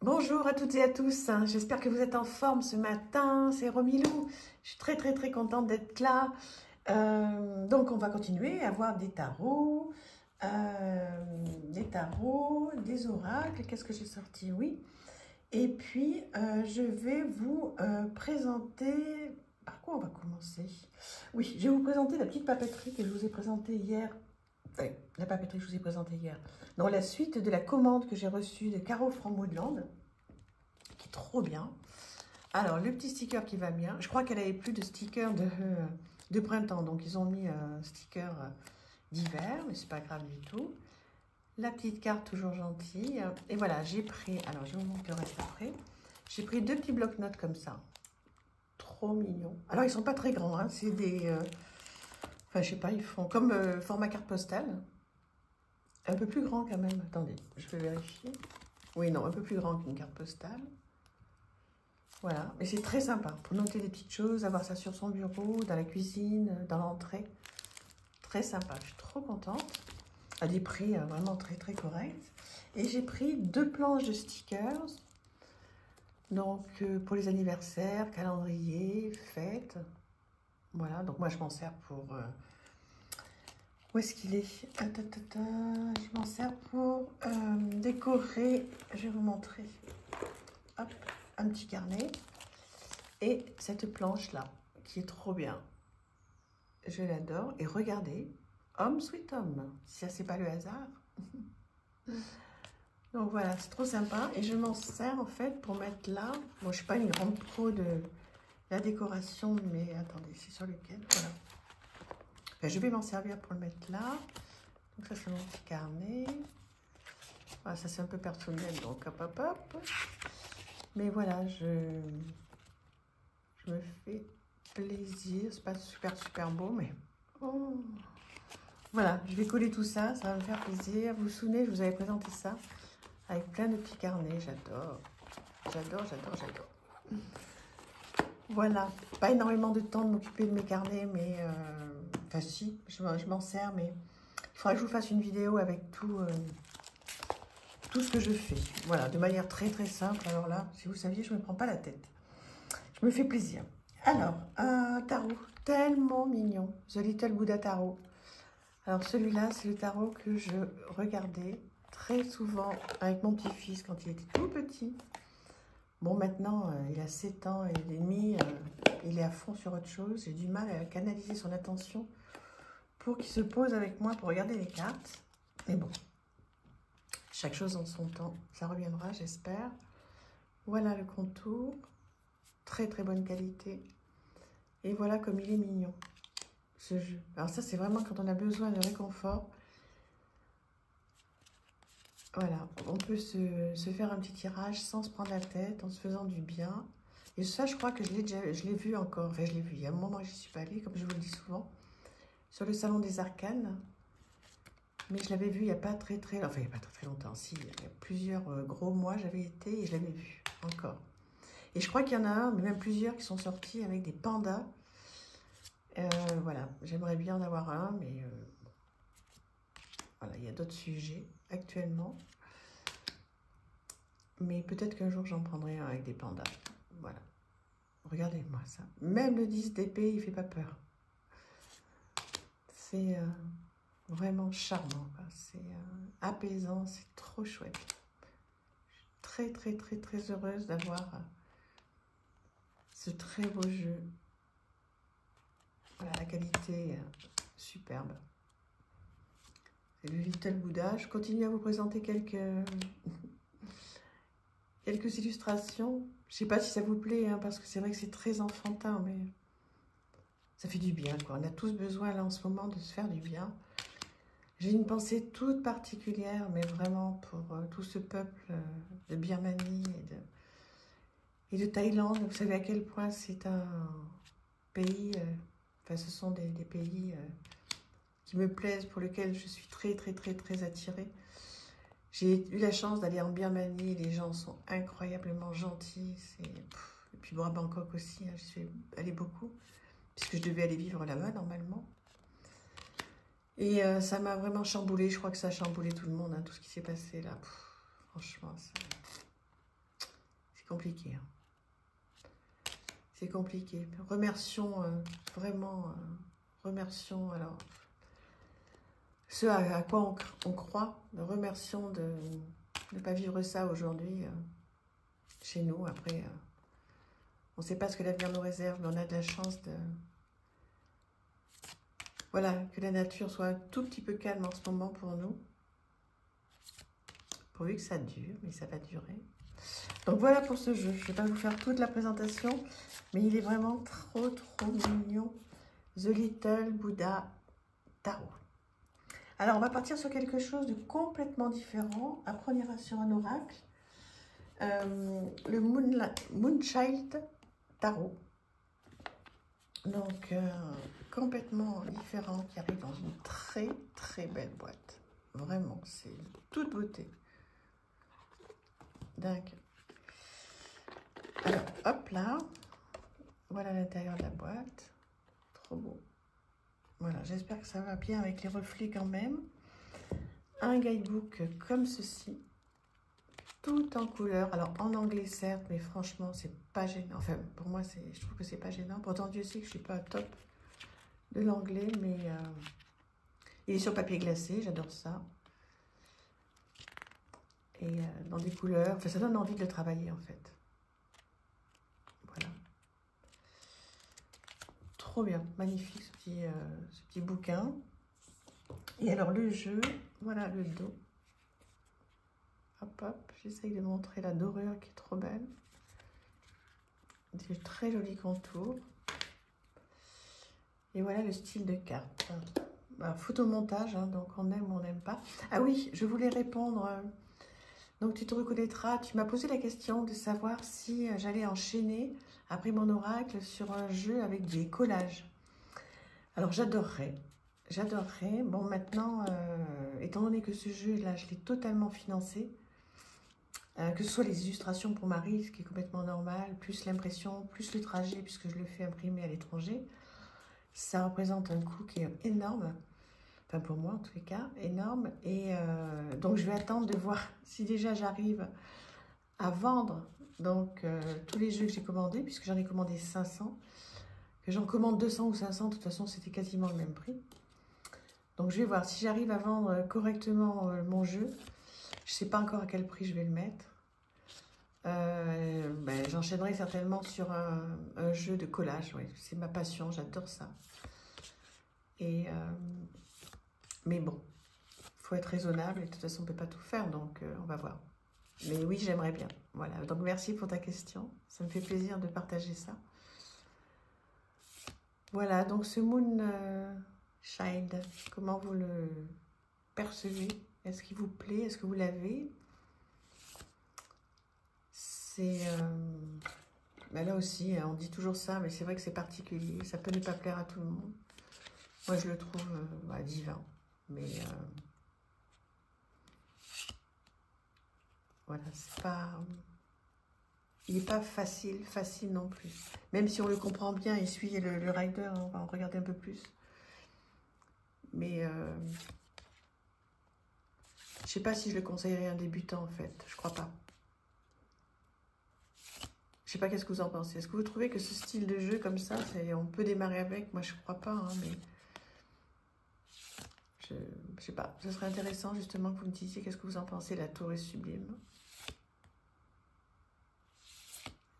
Bonjour à toutes et à tous, j'espère que vous êtes en forme ce matin, c'est Romilou, je suis très contente d'être là. Donc on va continuer à voir des oracles, qu'est-ce que j'ai sorti? Oui, et puis je vais vous présenter, par quoi on va commencer? Oui, je vais vous présenter la petite papeterie que je vous ai présentée hier. La papeterie que je vous ai présentée hier, dans la suite de la commande que j'ai reçue de Caro from Woodland, qui est trop bien. Alors, le petit sticker qui va bien, je crois qu'elle avait plus de stickers de printemps, donc ils ont mis un sticker d'hiver, mais c'est pas grave du tout. La petite carte toujours gentille, et voilà, j'ai pris, alors je vous montre le reste après, j'ai pris deux petits blocs-notes comme ça, trop mignons. Alors, ils sont pas très grands, hein, c'est des... enfin, je sais pas, ils font comme format carte postale. Un peu plus grand quand même. Attendez, je vais vérifier. Oui, non, un peu plus grand qu'une carte postale. Voilà, mais c'est très sympa pour noter des petites choses, avoir ça sur son bureau, dans la cuisine, dans l'entrée. Très sympa, je suis trop contente. À des prix vraiment très corrects. Et j'ai pris deux planches de stickers. Donc, pour les anniversaires, calendrier, fêtes. Voilà, donc moi je m'en sers pour... où est-ce qu'il est? Je m'en sers pour décorer. Je vais vous montrer. Hop, un petit carnet. Et cette planche-là, qui est trop bien. Je l'adore. Et regardez, Homme Sweet Home. Si ça, c'est pas le hasard. Donc voilà, c'est trop sympa. Et je m'en sers en fait pour mettre là. Bon, je suis pas une grande pro de la décoration, mais attendez, c'est sur lequel? Voilà. Je vais m'en servir pour le mettre là. Donc ça, c'est mon petit carnet. Voilà, ça, c'est un peu personnel, donc hop. Mais voilà, je me fais plaisir. C'est pas super beau, mais... Oh. Voilà, je vais coller tout ça, ça va me faire plaisir. Vous vous souvenez, je vous avais présenté ça avec plein de petits carnets. J'adore. Voilà, pas énormément de temps de m'occuper de mes carnets, mais... enfin si, je m'en sers, mais il faudra que je vous fasse une vidéo avec tout ce que je fais. Voilà, de manière très simple. Alors là, si vous saviez, je ne me prends pas la tête. Je me fais plaisir. Alors, un tarot tellement mignon. The Little Buddha Tarot. Alors celui-là, c'est le tarot que je regardais très souvent avec mon petit-fils quand il était tout petit. Bon, maintenant, il a 7 ans et demi, il est à fond sur autre chose. J'ai du mal à canaliser son attention pour qu'il se pose avec moi pour regarder les cartes. Mais bon, chaque chose en son temps, ça reviendra, j'espère. Voilà le contour, très bonne qualité. Et voilà comme il est mignon, ce jeu. Alors ça, c'est vraiment quand on a besoin de réconfort. Voilà, on peut se faire un petit tirage sans se prendre la tête, en se faisant du bien. Et ça, je crois que je l'ai vu encore. Enfin, je l'ai vu. Il y a un moment, je n'y suis pas allée, comme je vous le dis souvent, sur le Salon des Arcanes. Mais je l'avais vu il n'y a pas très enfin, il n'y a pas très longtemps. Si, il y a plusieurs gros mois, j'avais été et je l'avais vu encore. Et je crois qu'il y en a un, mais même plusieurs qui sont sortis avec des pandas. Voilà, j'aimerais bien en avoir un, mais voilà, il y a d'autres sujets actuellement. Mais peut-être qu'un jour, j'en prendrai un avec des pandas. Voilà. Regardez-moi ça. Même le 10 d'épée, il ne fait pas peur. C'est vraiment charmant. C'est apaisant. C'est trop chouette. Je suis très heureuse d'avoir ce très beau jeu. Voilà, la qualité superbe. C'est le Little Buddha. Je continue à vous présenter quelques illustrations. Je ne sais pas si ça vous plaît, hein, parce que c'est vrai que c'est très enfantin, mais ça fait du bien, quoi. On a tous besoin, là, en ce moment, de se faire du bien. J'ai une pensée toute particulière, mais vraiment pour tout ce peuple de Birmanie et de Thaïlande. Vous savez à quel point c'est un pays... enfin, ce sont des pays qui me plaisent, pour lesquels je suis très attirée. J'ai eu la chance d'aller en Birmanie, les gens sont incroyablement gentils. Et puis bon, à Bangkok aussi, hein, j'y suis allée beaucoup, puisque je devais aller vivre là-bas normalement. Et ça m'a vraiment chamboulé, je crois que ça a chamboulé tout le monde, hein, tout ce qui s'est passé là. Franchement, C'est compliqué. Hein. C'est compliqué. Remercions, vraiment, remercions, alors, ce à quoi on croit. Remercions de ne pas vivre ça aujourd'hui chez nous. Après, on ne sait pas ce que l'avenir nous réserve, mais on a de la chance de... Voilà, que la nature soit un tout petit peu calme en ce moment pour nous. Pourvu que ça dure, mais ça va durer. Donc voilà pour ce jeu. Je ne vais pas vous faire toute la présentation, mais il est vraiment trop mignon. The Little Buddha Tarot. Alors on va partir sur quelque chose de complètement différent. Après on ira sur un oracle. Le Moonchild Tarot. Donc complètement différent, qui arrive dans une très belle boîte. Vraiment, c'est toute beauté. Dingue. Alors, hop là. Voilà l'intérieur de la boîte. Trop beau. Voilà, j'espère que ça va bien avec les reflets quand même. Un guidebook comme ceci. Tout en couleur. Alors, en anglais, certes, mais franchement, c'est pas gênant. Enfin, pour moi, je trouve que c'est pas gênant. Pourtant, Dieu sait que je suis pas top de l'anglais, mais il est sur papier glacé. J'adore ça. Et dans des couleurs. Enfin, ça donne envie de le travailler, en fait. Voilà. Trop bien. Magnifique, ce petit bouquin. Et alors, le jeu. Voilà, le dos. Hop, hop. J'essaye de montrer la dorure qui est trop belle. Des très jolis contours. Et voilà le style de carte. Alors, photomontage, hein, donc on aime ou on n'aime pas. Ah oui, je voulais répondre... Donc, tu te reconnaîtras, tu m'as posé la question de savoir si j'allais enchaîner, après mon oracle, sur un jeu avec des collages. Alors, j'adorerais. J'adorerais. Bon, maintenant, étant donné que ce jeu-là, je l'ai totalement financé, que ce soit les illustrations pour Marie, ce qui est complètement normal, plus l'impression, plus le trajet, puisque je le fais imprimer à l'étranger, ça représente un coût qui est énorme. Enfin, pour moi, en tous les cas, énorme. Et donc, je vais attendre de voir si déjà j'arrive à vendre donc tous les jeux que j'ai commandés, puisque j'en ai commandé 500. Que j'en commande 200 ou 500, de toute façon, c'était quasiment le même prix. Donc, je vais voir si j'arrive à vendre correctement mon jeu. Je ne sais pas encore à quel prix je vais le mettre. Ben, j'enchaînerai certainement sur un jeu de collage. Ouais, c'est ma passion, j'adore ça. Et... mais bon, il faut être raisonnable et de toute façon, on ne peut pas tout faire, donc on va voir. Mais oui, j'aimerais bien. Voilà, donc merci pour ta question. Ça me fait plaisir de partager ça. Voilà, donc ce Moonchild, comment vous le percevez? Est-ce qu'il vous plaît? Est-ce que vous l'avez? C'est... ben là aussi, on dit toujours ça, mais c'est vrai que c'est particulier. Ça peut ne pas plaire à tout le monde. Moi, je le trouve divin. Mais voilà, c'est pas... Il n'est pas facile non plus. Même si on le comprend bien et suit le rider, on va en regarder un peu plus. Mais je sais pas si je le conseillerais à un débutant en fait. Je crois pas. Je sais pas qu'est-ce que vous en pensez. Est-ce que vous trouvez que ce style de jeu comme ça, on peut démarrer avec? Moi, je crois pas, hein, mais... Je sais pas, ce serait intéressant justement que vous me disiez qu'est-ce que vous en pensez. La tour est sublime.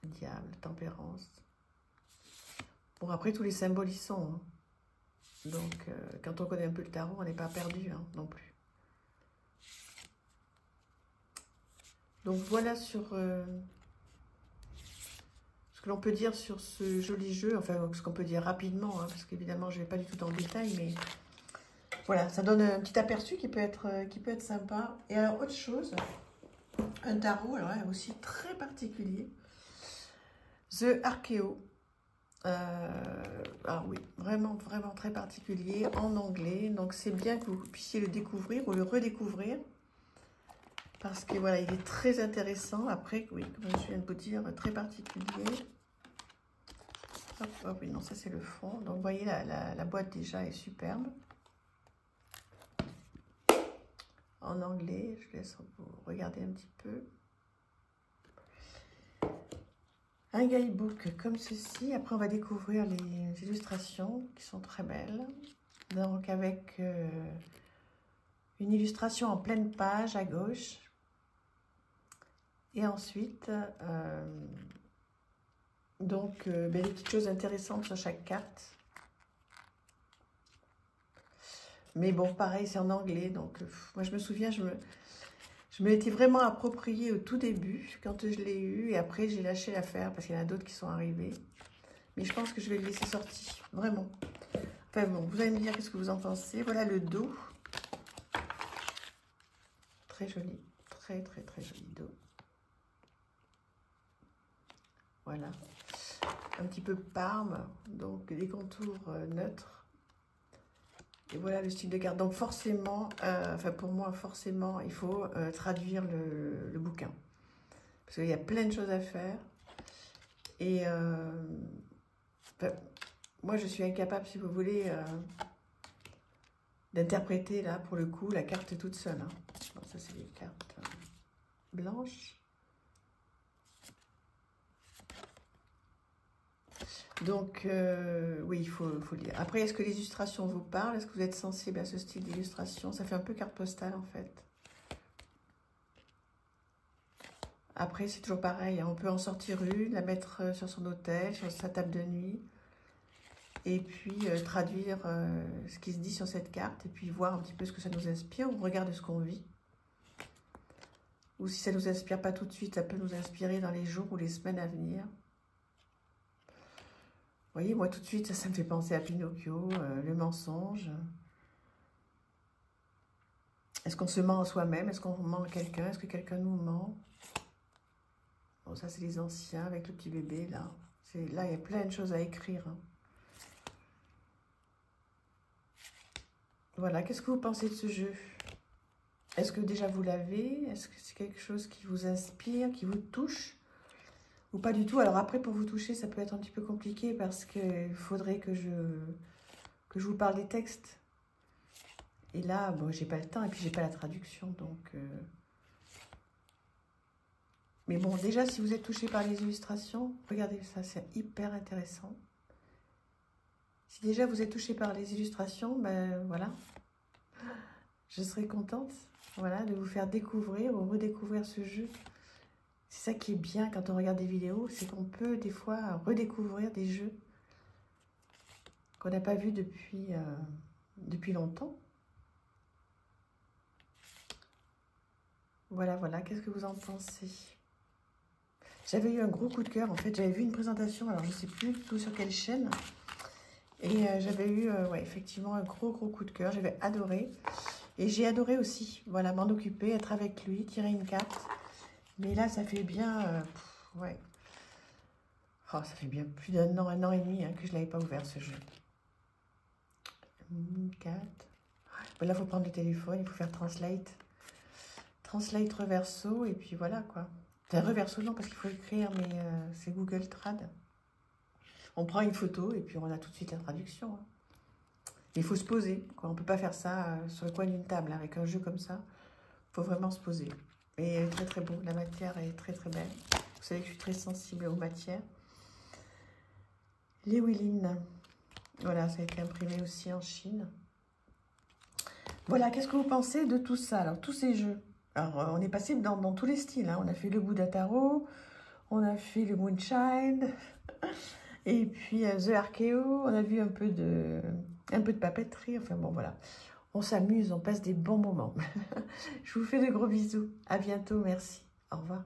Diable, tempérance. Bon, après, tous les symboles y sont. Hein. Donc, quand on connaît un peu le tarot, on n'est pas perdu hein, non plus. Donc, voilà sur ce que l'on peut dire sur ce joli jeu. Enfin, ce qu'on peut dire rapidement, hein, parce qu'évidemment, je ne vais pas du tout dans le détail, mais... Voilà, ça donne un petit aperçu qui peut être sympa. Et alors, autre chose, un tarot, alors là, aussi très particulier. The Archeo. Ah oui, vraiment très particulier, en anglais. Donc, c'est bien que vous puissiez le découvrir ou le redécouvrir. Parce que, voilà, il est très intéressant. Après, oui, comme je viens de vous dire, très particulier. Hop, hop, oui, non, ça, c'est le fond. Donc, vous voyez, la boîte, déjà, est superbe. En anglais, je laisse vous regarder un petit peu. Un guidebook comme ceci. Après, on va découvrir les illustrations qui sont très belles. Donc, avec une illustration en pleine page à gauche. Et ensuite, des petites choses intéressantes sur chaque carte. Mais bon, pareil, c'est en anglais. Donc, moi, je me souviens, je me l'étais vraiment approprié au tout début, quand je l'ai eu. Et après, j'ai lâché l'affaire parce qu'il y en a d'autres qui sont arrivés. Mais je pense que je vais le laisser sorti, vraiment. Enfin bon, vous allez me dire qu'est-ce que vous en pensez. Voilà le dos. Très joli. Très, très, très joli dos. Voilà. Un petit peu parme, donc des contours neutres. Et voilà le style de carte. Donc forcément, pour moi, forcément, il faut traduire le bouquin. Parce qu'il y a plein de choses à faire. Et moi, je suis incapable, si vous voulez, d'interpréter, là, pour le coup, la carte toute seule. Hein. Bon, ça, c'est les cartes blanches. Donc, oui, il faut lire. Après, est-ce que les illustrations vous parlent? Est-ce que vous êtes sensible à ce style d'illustration? Ça fait un peu carte postale, en fait. Après, c'est toujours pareil. Hein. On peut en sortir une, la mettre sur son autel, sur sa table de nuit. Et puis, traduire ce qui se dit sur cette carte. Et puis, voir un petit peu ce que ça nous inspire. On regarde ce qu'on vit. Ou si ça ne nous inspire pas tout de suite, ça peut nous inspirer dans les jours ou les semaines à venir. Vous voyez, moi, tout de suite, ça me fait penser à Pinocchio, le mensonge. Est-ce qu'on se ment en soi-même? Est-ce qu'on ment à quelqu'un? Est-ce que quelqu'un nous ment? Bon, ça, c'est les anciens avec le petit bébé, là. Là, il y a plein de choses à écrire. Hein. Voilà, qu'est-ce que vous pensez de ce jeu? Est-ce que déjà vous l'avez? Est-ce que c'est quelque chose qui vous inspire, qui vous touche? Ou pas du tout? Alors après, pour vous toucher, ça peut être un petit peu compliqué parce qu'il faudrait que je vous parle des textes. Et là, bon, j'ai pas le temps et puis j'ai pas la traduction, donc... Mais bon, déjà, si vous êtes touché par les illustrations, regardez ça, c'est hyper intéressant. Si déjà vous êtes touché par les illustrations, ben voilà, je serais contente, voilà, de vous faire découvrir ou redécouvrir ce jeu. C'est ça qui est bien quand on regarde des vidéos, c'est qu'on peut des fois redécouvrir des jeux qu'on n'a pas vus depuis longtemps. Voilà, voilà, qu'est-ce que vous en pensez? J'avais eu un gros coup de cœur, en fait, j'avais vu une présentation, alors je ne sais plus tout sur quelle chaîne, et j'avais eu, ouais, effectivement, un gros coup de cœur, j'avais adoré, et j'ai adoré aussi, voilà, m'en occuper, être avec lui, tirer une carte, mais là, ça fait bien, ouais, oh, ça fait bien plus d'un an et demi hein, que je ne l'avais pas ouvert, ce jeu. 4, bon, là, il faut prendre le téléphone, il faut faire Translate reverso, et puis voilà, quoi. Reverso, non, parce qu'il faut écrire, mais c'est Google Trad. On prend une photo, et puis on a tout de suite la traduction. Hein. Il faut se poser, quoi. On ne peut pas faire ça sur le coin d'une table, hein, avec un jeu comme ça. Il faut vraiment se poser. Et très, très beau. La matière est très, très belle. Vous savez que je suis très sensible aux matières. Les Willin. Voilà, ça a été imprimé aussi en Chine. Voilà, qu'est-ce que vous pensez de tout ça? Alors, tous ces jeux. Alors, on est passé dans tous les styles. Hein. On a fait le Bouddha Tarot, on a fait le Moonshine, et puis The Archeo. On a vu un peu de papeterie. Enfin bon, voilà. On s'amuse, on passe des bons moments. Je vous fais de gros bisous. À bientôt, merci. Au revoir.